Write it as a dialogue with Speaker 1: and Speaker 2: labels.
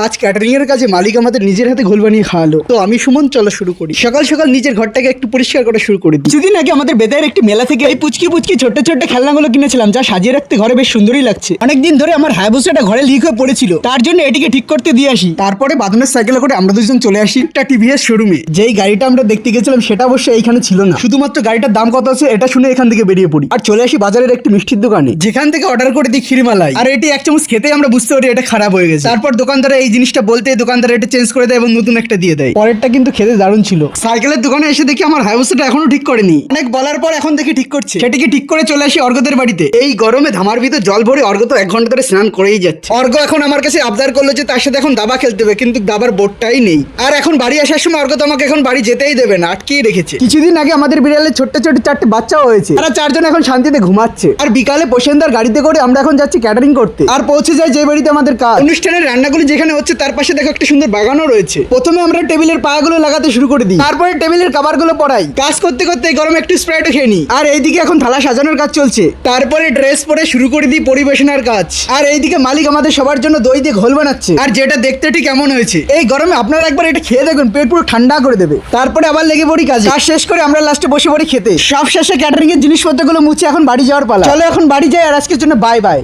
Speaker 1: আজ ক্যাটারিং এর কাজে মালিক আমাদের নিজের হাতে ঘোল বানিয়ে খাওয়ালো। তো আমি সুমন, চলো শুরু করি। সকাল সকাল নিজের ঘরটাকে একটু পরিষ্কার করা শুরু করে দিই। কিছুদিন আগে আমাদের বেতায়ের একটি মেলা থেকে এই পুচকি পুচকি ছোট্ট ছোট্ট খেলনাগুলো কিনেছিলাম, যা সাজিয়ে রাখতে ঘরে বেশ সুন্দরই লাগছে। অনেকদিন ধরে আমার হায়াবুসাটা ঘরে লিক হয়ে পড়েছিল, তার জন্য এটিকে ঠিক করতে দিয়ে আসি। তারপরে বাদনের সাইকেলে করে আমরা দুজন চলে আসি একটা টিভিএস শোরুমে। যেই গাড়িটা আমরা দেখতে গেছিলাম সেটা অবশ্যই এইখানে ছিল না। শুধুমাত্র গাড়িটার দাম কত আছে এটা শুনে এখান থেকে বেরিয়ে পড়ি আর চলে আসি বাজারের একটি মিষ্টির দোকানে, যেখান থেকে অর্ডার করে দিই ক্ষীরমালাই। আর এটি এক চামচ খেতে আমরা বুঝতে পারি এটা খারাপ হয়ে গেছে। তারপর দোকানদার এই জিনিসটা বলতে দোকানদার এটা চেঞ্জ করে দেয় এবং নতুন একটা দিয়ে দেয়। পরেরটা কিন্তু খেতে দারুণ ছিল। সাইকেলের দোকানে এসে দেখি আমার হায়াবুসাটা এখনো ঠিক করেনি। অনেক বলার পর এখন দেখি ঠিক করছে। সেটিকে ঠিক করে চলে আসি অর্গদের বাড়িতে। এই গরমে ধামার ভিতর জল ভরে অর্গ তো 1 ঘন্টা ধরে স্নান করেই যাচ্ছে। অর্গ এখন আমার কাছে আবদার করলো যে তার সাথে এখন দাবা খেলতে হবে, কিন্তু দাবার বোর্ডটাই নেই। আর এখন বাড়ি আসার সময় অর্গ তো আমাকে এখন বাড়ি যেতেই দেবে না, আটকেই রেখেছে। কিছুদিন আগে আমাদের বিড়ালের ছোট্ট ছোট্ট 4টে বাচ্চাও হয়েছে। তারা 4 জন এখন শান্তিতে ঘুমাচ্ছে। আর বিকালে পোষেনদার গাড়িতে করে আমরা এখন যাচ্ছি ক্যাটারিং করতে। আর পৌঁছে যাই যে বাড়িতে আমাদের কাজ। অনুষ্ঠানের রান্নাগুলো যেখানে হচ্ছে তার পাশে দেখো একটা সুন্দর বাগানও রয়েছে। প্রথমে আমরা টেবিলের পায়াগুলো লাগাতে শুরু করে দিই, তারপরে টেবিলের কভারগুলো পরাই। কাজ করতে করতে গরমে একটু স্প্রাইটও খেয়ে নিই। আর এইদিকে এখন থালা সাজানোর কাজ চলছে। তারপরে ড্রেস পরে শুরু করে দিই পরিবেশনার কাজ। আর এইদিকে মালিক আমাদের সবার জন্য দই দিয়ে ঘোল বানাচ্ছে, আর যেটা দেখতে ঠিক কেমন হয়েছে। এই গরমে আপনারা একবার এটা খেয়ে দেখুন, পেট পুরো ঠান্ডা করে দেবে। তারপরে আবার লেগে পড়ি কাজ শেষ করে আমরা লাস্টে বসে পড়ি খেতে। সব শেষে ক্যাটারিং এর জিনিসপত্রগুলো মুছে এখন বাড়ি যাওয়ার পালা। চলো এখন বাড়ি যাই, আর আজকের জন্য বাই বাই।